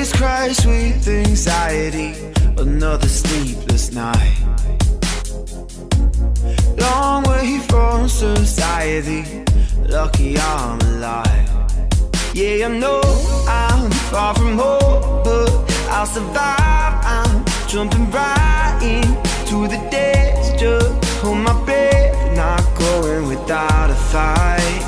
Days crash with anxiety, another sleepless night. Long way from society, lucky I'm alive. Yeah, I know I'm far from home, but I'll survive. I'm jumping right into the days, just hold my breath, not going without a fight.